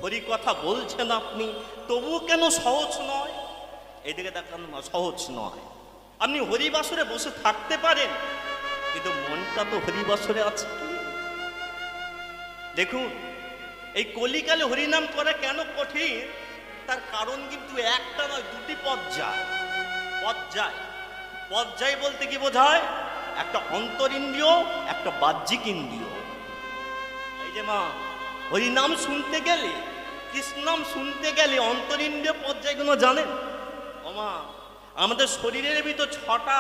হরি কথা বলছেন আপনি, তবুও কেন সহজ নয়? এদিকে দেখান, সহজ নয়। আপনি হরিবাসরে বসে থাকতে পারেন, কিন্তু মনটা তো হরিবাসরে আছে কি? দেখুন, এই কলিকালে হরিনাম করা কেন কঠিন, তার কারণ কিন্তু একটা নয়, দুটি পর্যায়। পর্যায় বলতে কি বোঝায়? একটা অন্তরিন্দ্রিয়, একটা বাহ্যিক ইন্দ্রিয়। এই যে মা, হরিনাম শুনতে গেলে, কৃষ্ণনাম শুনতে গেলে অন্তরিন্দ্রিয় পর্যায়গুলো জানেন? ও মা, আমাদের শরীরের ভিতর 6টা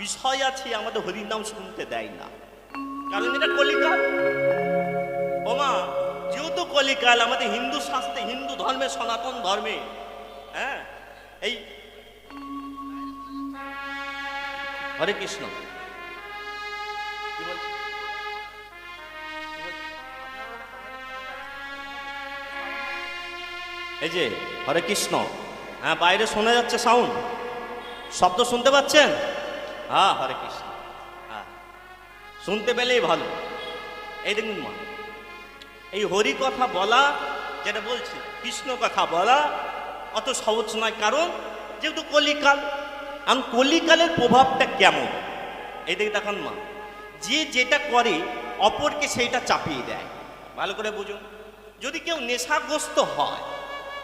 বিষয় আছে, আমাদের হরিনাম শুনতে দেয় না, কারণ এটা কলিকাল। ও মা, যেহেতু কলিকাল, আমাদের হিন্দু শাস্ত্রে, হিন্দু ধর্মে, সনাতন ধর্মে, হ্যাঁ, এই হরে কৃষ্ণ কি বলছে? এই যে হরে কৃষ্ণ, হ্যাঁ, বাইরে শোনা যাচ্ছে সাউন্ড, শব্দ শুনতে পাচ্ছেন? হ্যাঁ, হরে কৃষ্ণ, হ্যাঁ, শুনতে পেলেই ভালো। এই দেখুন মা, এই হরি কথা বলা, যেটা বলছি কৃষ্ণ কথা বলা অত সহজ নয়, কারণ যেহেতু কলিকাল। আর কলিকালের প্রভাবটা কেমন, এই দিকে দেখান মা, যে যেটা করে অপরকে সেইটা চাপিয়ে দেয়। ভালো করে বুঝুন, যদি কেউ নেশাগ্রস্ত হয়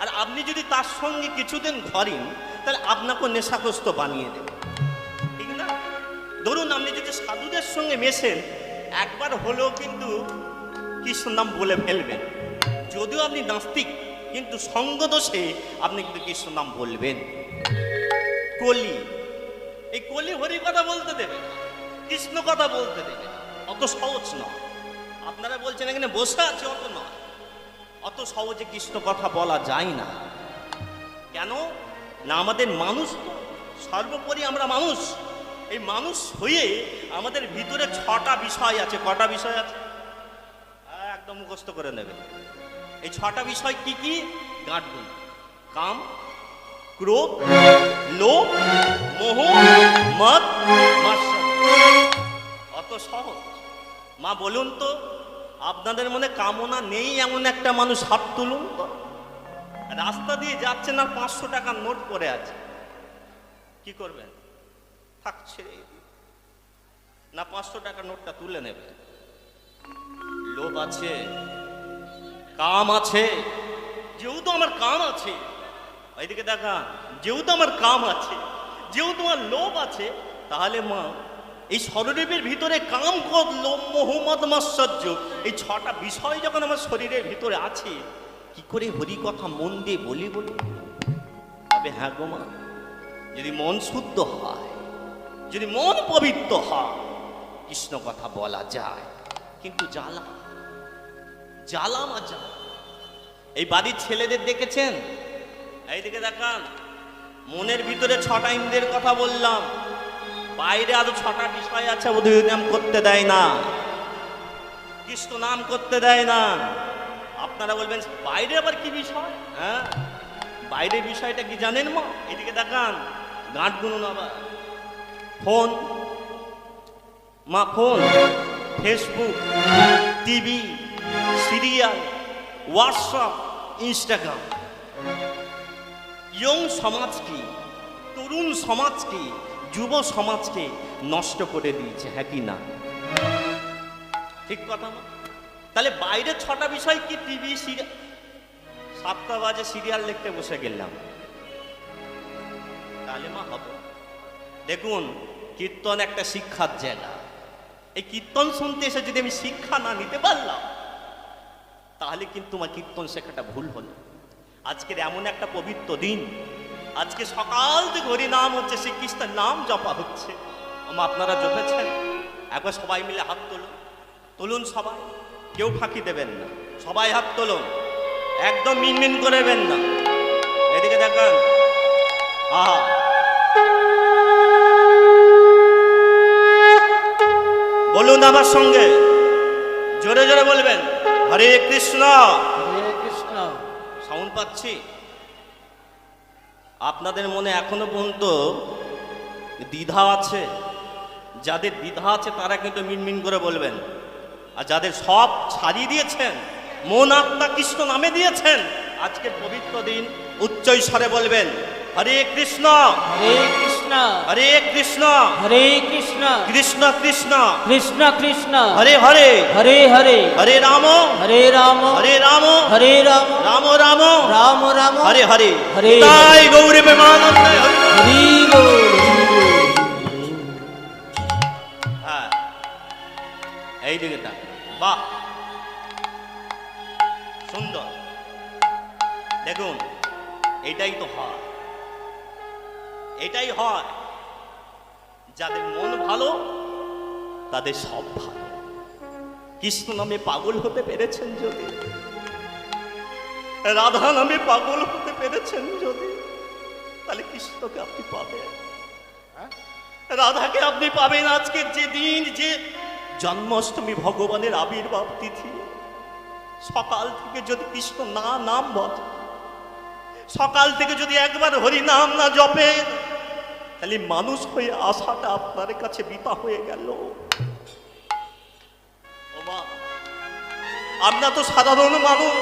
আর আপনি যদি তার সঙ্গে কিছুদিন ঘরেন, তাহলে আপনাকেও নেশাগ্রস্ত বানিয়ে দেবে, ঠিক না? ধরুন, আপনি যদি সাধুদের সঙ্গে মেশেন, একবার হলেও কিন্তু কৃষ্ণ নাম বলে ফেলবেন। যদিও আপনি নাস্তিক, কিন্তু সঙ্গদোষে আপনি কিন্তু কৃষ্ণ নাম বলবেন। কলি, এই কলি হরি কথা বলতে দেবে না, কৃষ্ণ কথা বলতে দেবে না। অত সহজ নয়। আপনারা বলছেন এখানে বসে আছে, অত নয়, অত সহজে কৃষ্ণ কথা বলা যায় না। কেন না, আমাদের মানুষ তো, সর্বোপরি আমরা মানুষ। এই মানুষ হয়ে আমাদের ভিতরে 6টা বিষয় আছে। কটা বিষয় আছে? একদম মুখস্থ করে নেবে। এই 6টা বিষয় কি কি? গাঁটগুলো: কাম, ক্রোধ, লোভ, মোহ, মদ, মাৎসর্য। অত সহজ? মা বলুন তো, আপনাদের মনে কামনা নেই এমন একটা মানুষ হাত তুলুন তো। রাস্তা দিয়ে যাচ্ছেন আর 500 টাকার নোট পড়ে আছে, কি করবেন? থাকছে না, 500 টাকার নোটটা তুলে নেবে। লোভ আছে, কাম আছে, যেহেতু আমার কাম আছে, ওইদিকে দেখা, যেহেতু আমার কাম আছে, যেহেতু আমার লোভ আছে, তাহলে মা এই শরীরের ভিতরে কাম, ক্রোধ, লোভ, মোহ, মদ, মাৎসর্য, এই 6টা বিষয় যখন আমার শরীরের ভিতরে আছে, কি করে হরি কথা মন দিয়ে বলি? তবে হ্যাঁ গো মা, যদি মন শুদ্ধ হয়, যদি মন পবিত্র হয়, কৃষ্ণ কথা বলা যায়। কিন্তু জ্বালা, জ্বালা মা জ্বালা। এই বাড়ির ছেলেদের দেখেছেন? এইদিকে দেখান, মনের ভিতরে 6টা ইন্দ্রিয়ের কথা বললাম, বাইরে আরো 6টা বিষয় আছে, ওদের নাম করতে দেয় না, কৃষ্ণ নাম করতে দেয় না। আপনারা বলবেন বাইরে আবার কি বিষয়? হ্যাঁ, বাইরের বিষয়টা কি জানেন মা? এদিকে দেখান, গাঁট গুনুন আবার। ফোন মা, phone, Facebook, TV, serial, WhatsApp, Instagram. Young সমাজকে, তরুণ সমাজকে, যুব সমাজকে নষ্ট করে দিয়েছে, হ্যাঁ কি না? ঠিক কথা না? তাহলে বাইরের 6টা বিষয় কি? TV, serial. 7টা বাজে সিরিয়াল দেখতে বসে গেলাম, তাহলে মা হবে? দেখুন, কীর্তন একটা শিক্ষার জায়গা। এই কীর্তন শুনতে এসে যদি আমি শিক্ষা না নিতে পারলাম, তাহলে কিন্তু আমার কীর্তন শেখাটা ভুল হলো। আজকের এমন একটা পবিত্র দিন, আজকে সকাল থেকে হরি নাম হচ্ছে, শ্রীকৃষ্ণের নাম জপা হচ্ছে। আপনারা জপেছেন? একবার সবাই মিলে হাত তুলুন, তুলুন সবাই, কেউ ফাঁকি দেবেন না, সবাই হাত তুলুন, একদম মিনমিন করবেন না। এদিকে দেখান, আহা, বলুন আমার সঙ্গে, জোরে জোরে বলবেন, হরে কৃষ্ণ, হরে কৃষ্ণ। সাউন্ড পাচ্ছি? আপনাদের মনে এখনো পর্যন্ত দ্বিধা আছে? যাদের দ্বিধা আছে তারা কিন্তু মিনমিন করে বলবেন, আর যাদের সব ছাড়িয়ে দিয়েছেন মন আত্মা কৃষ্ণ নামে দিয়েছেন। আজকের পবিত্র দিন উচ্চ স্বরে বলবেন হরে কৃষ্ণ হরে কৃষ্ণ হরে কৃষ্ণ হরে কৃষ্ণ কৃষ্ণ কৃষ্ণ কৃষ্ণ কৃষ্ণ হরে হরে হরে হরে হরে রাম হরে রাম হরে রাম হরে রাম রাম রাম রাম রাম হরে হরে হরে তাই গৌরী প্রেমানন্দে হরি বল। হরি বল। হ্যাঁ এই দিকে তাক। বাহ সুন্দর। দেখুন এটাই তো হয়, এটাই হয়। যাদের মন ভালো তাদের সব ভালো। কৃষ্ণ নামে পাগল হতে পেরেছেন যদি, রাধা নামে পাগল হতে পেরেছেন যদি, তাহলে কৃষ্ণকে আপনি পাবেন, রাধাকে আপনি পাবেন। আজকের যে দিন, যে জন্মাষ্টমী ভগবানের আবির্ভাব তিথি, সকাল থেকে যদি কৃষ্ণ না নাম বলে, সকাল থেকে যদি একবার হরি নাম না জপেন, তাহলে মানুষ হয়ে আসাটা আপনার কাছে বৃথা হয়ে গেল। আমরা তো সাধারণ মানুষ,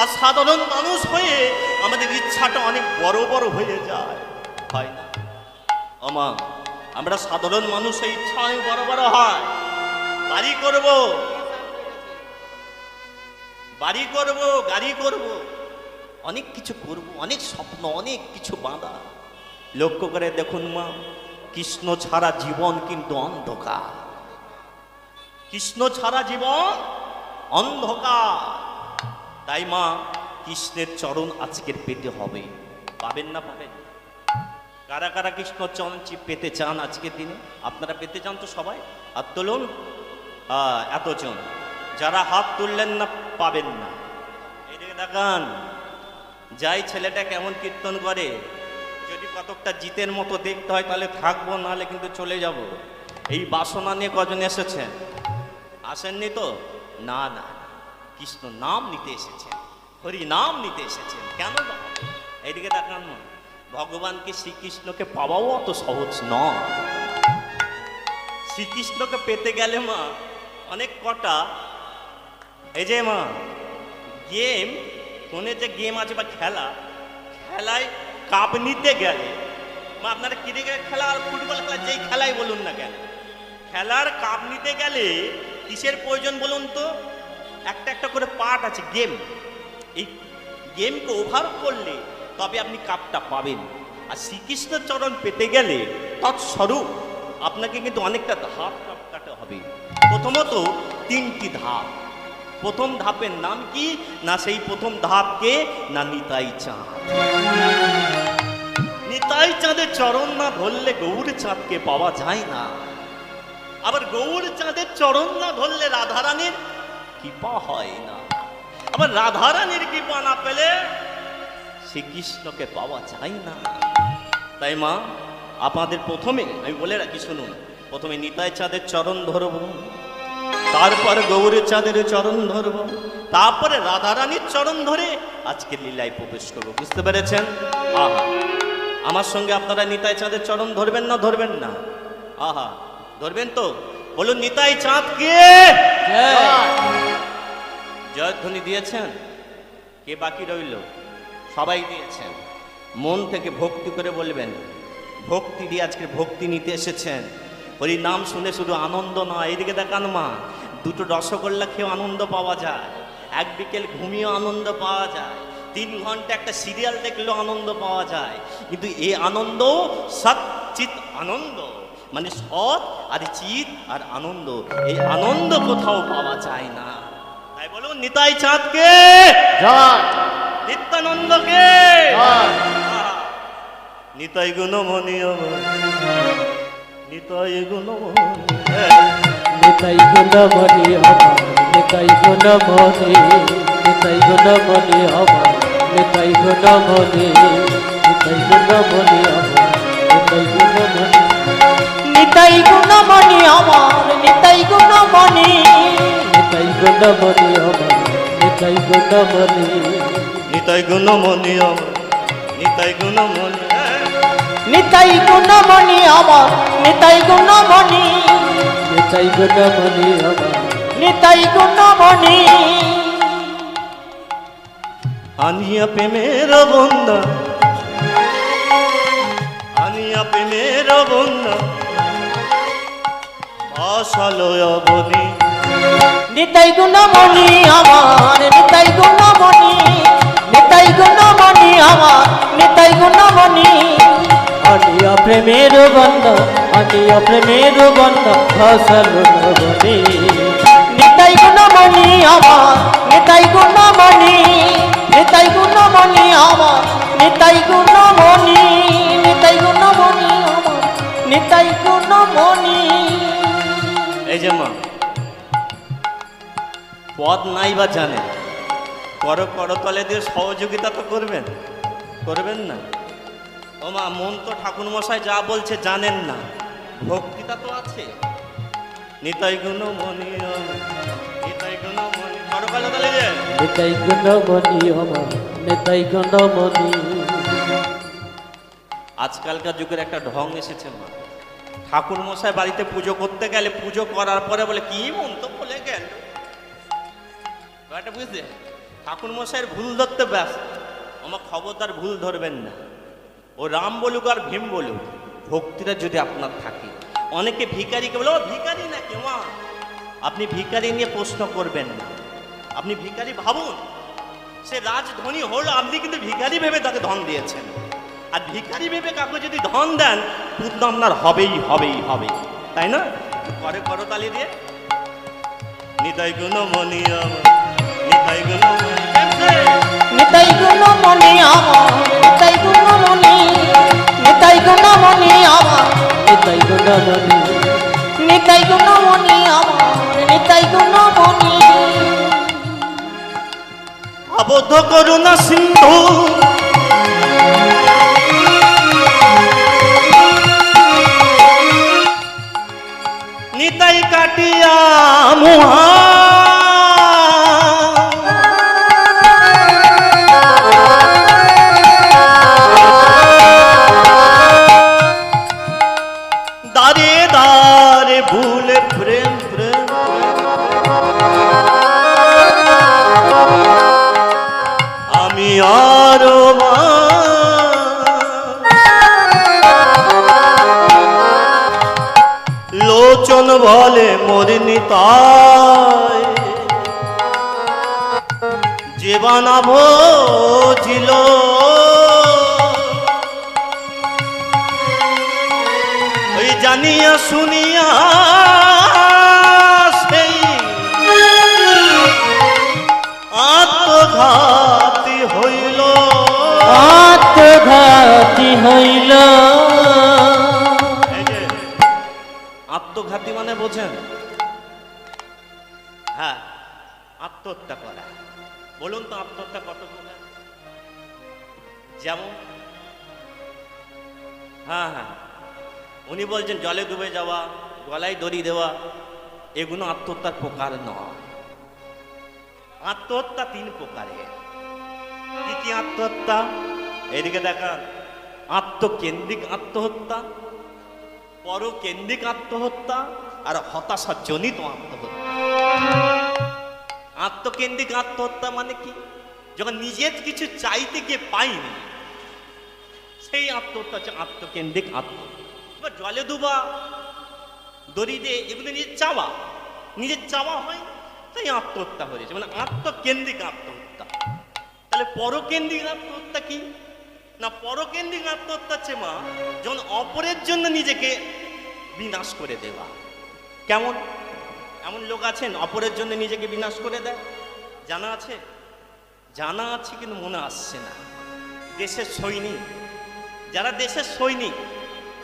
আর সাধারণ মানুষ হয়ে আমাদের ইচ্ছাটা অনেক বড় বড় হয়ে যায়, হয় না? ওমা আমরা সাধারণ মানুষের ইচ্ছা অনেক বড় বড় হয়। বাড়ি করব, বাড়ি করব, গাড়ি করব, অনেক কিছু করব, অনেক স্বপ্ন, অনেক কিছু বাঁধা। লক্ষ্য করে দেখুন মা, কৃষ্ণ ছাড়া জীবন কিন্তু অন্ধকার। কৃষ্ণ ছাড়া জীবন অন্ধকার। তাই মা কৃষ্ণের চরণ আজকের পেতে হবে। পাবেন না পাবেন? কারা কারা কৃষ্ণ চরণ পেতে চান আজকের দিনে? আপনারা পেতে চান তো সবাই? হাত তুলুন। এতজন যারা হাত তুললেন না পাবেন না। এদিকে দেখান, যাই ছেলেটা কেমন কীর্তন করে, যদি কতকটা জিতের মতো দেখতে হয় তাহলে থাকবো, নাহলে কিন্তু চলে যাব। এই বাসনা নিয়ে কজন এসেছেন? আসেননি তো? না না, কৃষ্ণ নাম নিতে এসেছেন, হরি নাম নিতে এসেছেন। কেন? এইদিকে দেখান না, ভগবানকে শ্রীকৃষ্ণকে পাওয়াও অত সহজ নয়। শ্রীকৃষ্ণকে পেতে গেলে মা অনেক কটা, এই যে মা গেম, ফোনে যে গেম আছে বা খেলা, খেলায় কাপ নিতে গেলে মা, আপনারা ক্রিকেট খেলা আর ফুটবল খেলা যেই খেলাই বলুন না কেন, খেলার কাপ নিতে গেলে কিসের প্রয়োজন বলুন তো? একটা একটা করে পার্ট আছে গেম। এই গেমকে ওভার করলে তবে আপনি কাপটা পাবেন। আর শ্রীকৃষ্ণ চরণ পেতে গেলে তৎস্বরূপ আপনাকে কিন্তু অনেকটা ধাপ কাটতে হবে। প্রথমত 3টি ধাপ। প্রথম ধাপের নাম কি না? সেই প্রথম ধাপকে না নিতাই চাঁদ। নিতাই চাঁদের চরণ না ধরলে গৌর চাঁদকে পাওয়া যায় না। আবার গৌর চাঁদের চরণ না ধরলে রাধারানীর কৃপা হয় না। আবার রাধারানীর কৃপা না পেলে শ্রীকৃষ্ণকে পাওয়া যায় না। তাই মা আপনাদের প্রথমে আমি বলে রাখি, শুনুন, প্রথমে নিতাই চাঁদের চরণ ধরব, তারপর গৌর চাঁদের চরণ ধরব, তারপরে রাধারানীর চরণ ধরে আজকের লীলায় প্রবেশ করব। বুঝতে পেরেছেন? আহা, আমার সঙ্গে আপনারা নিতাই চাঁদের চরণ ধরবেন না? ধরবেন না? আহা, ধরবেন তো? বলুন নিতাই চাঁদকে জয়ধ্বনি দিয়েছেন? কে বাকি রইল? সবাই দিয়েছেন। মন থেকে ভক্তি করে বলবেন, ভক্তি দিয়ে আজকে ভক্তি নিতে এসেছেন। হরি নাম শুনে শুধু আনন্দ নয়, এদিকে দেখান মা, 2টো রসগোল্লা খেয়েও আনন্দ পাওয়া যায়, এক বিকেল ঘুমিয়েও আনন্দ পাওয়া যায়, 3 ঘন্টা একটা সিরিয়াল দেখলেও আনন্দ পাওয়া যায়। কিন্তু এই আনন্দ সচ্চিত আনন্দ, মানে সৎ আর চিত আর আনন্দ, এই আনন্দ কোথাও পাওয়া যায় না। তাই বলুন নিতাই চাঁদকে জয়, নিত্যানন্দকে জয়, নিতাই গুণমণি আমার, নিতাই গুণমণি, নিতাই গুণমণি আমার, নিতাই গুণমণি, নিতাই গুণমণি আমার, নিতাই গুণমণি, নিতাই গুণমণি আমার, নিতাই গুণমণি, নিতাই গুণমণি আমার, নিতাই গুণমণি, নিতাই গুণমণি আমার, নিতাই গুণমণি, নিতাই গুণমণি আমার, নিতাই গুণমণি, নিতাই গুণমণি আমার, নিতাই গুণমণি, নিতাই গুণমণি আমার, নিতাই গুণমণি, আনিয়া প্রেমের বন্ধা, আনিয়া প্রেমের বন্ধা ভাসালো অবনী। নিতাই গুণমণি আমার নিতাই গুণমণি, নিতাই গুণমণি আমার নিতাই গুণমণি। আনিয়া প্রেমের বন্ধা, আনিয়া প্রেমের বন্ধা ভাসালো নবনী। নিতাই গুণমণি আমার নিতাই গুণমণি, নিতাই গুণমণি আমার নিতাই গুণমণি, নিতাই গুণমণি আমার নিতাই গুণমণি। এই যে মা, পদ নাই বা জানে, করতলে দিয়ে সহযোগিতা তো করবেন, করবেন না? ও মা, মন তো ঠাকুর মশাই যা বলছে জানেন না, ভক্তিটা তো আছে। নিতাই গুণমণি নিতাই গুণমণি, করতলে যে নিতাই গুণমণি আমার নিতাই গুণমণি। আজকালকার যুগের একটা ঢং এসেছে মা, ঠাকুর মশাই বাড়িতে পুজো করতে গেলে পুজো করার পরে বলে কি মন তো বলে গেল। বুঝলে, ঠাকুর মশাইয়ের ভুল ধরতে ব্যস্ত। আমার খবরদার ভুল ধরবেন না। ও রাম বলুক আর ভীম বলুক, ভক্তিটা যদি আপনার থাকে। অনেকে ভিখারিকে বলে ও ভিখারি না কেউ, আপনি ভিখারি নিয়ে প্রশ্ন করবেন না। আপনি ভিখারি ভাবুন, সে রাজধনী হলো, আপনি কিন্তু ভিখারি ভেবে তাকে ধন দিয়েছেন। আর ভিখারি ভেবে কাউকে যদি ধন দেন, পুণ্য আপনার হবেই হবেই হবে, তাই না? করে করতালি দিয়ে নিতাই গুণমণি আমার নিতাই গুণমণি, নিতাই গুণমণি আমার নিতাই গুণমণি, নিতাই গুণমণি আমার নিতাই গুণমণি, নিতাই গুণমণি আমার নিতাই গুণমণি। আবদ্ধ করুণা সিন্ধু নিতাই কাটিয়া মুহা, দাঁড়ে দাঁড়ে ভুলে প্রেম প্রেম, আমি আরো লোচন বলে মরিনি তাই, যে বানাবো ছিল ওই জানিয়া শুনিয়া সেই আত্মঘাতী হইল, আত্মঘাতী হইল। আত্মঘাতী মানে বোঝেন? হ্যাঁ, আত্মহত্যা করা। বলুন তো আত্মহত্যা কত প্রকার? যেমন হ্যাঁ হ্যাঁ, উনি বলছেন জলে ডুবে যাওয়া, গলায় দড়ি দেওয়া, এগুলো আত্মহত্যার প্রকার নয়। আত্মহত্যা তিন প্রকারের। কি কি আত্মহত্যা? এদিকে দেখান। আত্মকেন্দ্রিক আত্মহত্যা, পরকেন্দ্রিক আত্মহত্যা, আর হতাশাজনিত আত্মহত্যা। আত্মকেন্দ্রিক আত্মহত্যা মানে কি? যখন নিজের কিছু চাইতে গিয়ে পাইনি, সেই আত্মহত্যা হচ্ছে আত্মকেন্দ্রিক আত্মহত্যা। এবার জলে ডুবা, দড়ি দিয়ে, এগুলো নিজের চাওয়া হয়, তাই আত্মহত্যা হয়েছে, মানে আত্মকেন্দ্রিক আত্মহত্যা। তাহলে পরকেন্দ্রিক আত্মহত্যা কি না? পরকেন্দ্রিক আত্মহত্যা হচ্ছে মা, যখন অপরের জন্য নিজেকে বিনাশ করে দেওয়া। কেমন? এমন লোক আছেন অপরের জন্য নিজেকে বিনাশ করে দেয়, জানা আছে? জানা আছে কিন্তু মনে আসছে না। দেশের সৈনিক, যারা দেশের সৈনিক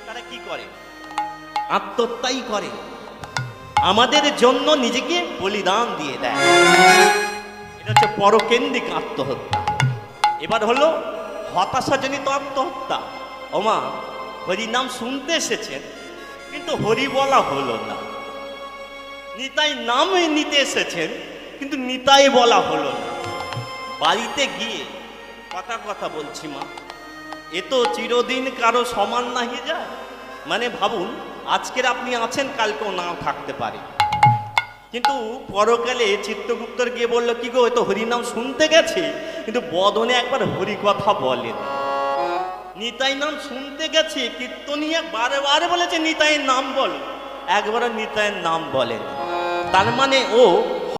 তারা কি করে? আত্মহত্যাই করে, আমাদের জন্য নিজেকে বলিদান দিয়ে দেয়। এটা হচ্ছে পরকেন্দ্রিক আত্মহত্যা। এবার হলো হতাশাজনিত আত্মহত্যা। ওমা, হরি নাম শুনতে এসেছেন কিন্তু হরি বলা হলো না, নিতাই নাম নিতে এসেছেন কিন্তু নিতাই বলা হলো না। বাড়িতে গিয়ে কথা বলছি মা, এ তো চিরদিন কারো সমান নাহি যায়। মানে ভাবুন, আজকের আপনি আছেন, কালকেও নাও থাকতে পারে। কিন্তু পরকালে চিত্রগুপ্তর গিয়ে বললো কি গো, এ তো হরি নাম শুনতে গেছে কিন্তু বদনে একবার হরি কথা বলেন। নিতাই নাম শুনতে গেছে, কীর্তনিয়া বারে বারে বলেছে নিতাইয়ের নাম বল, একবারও নিতাইয়ের নাম বলেন। তার মানে ও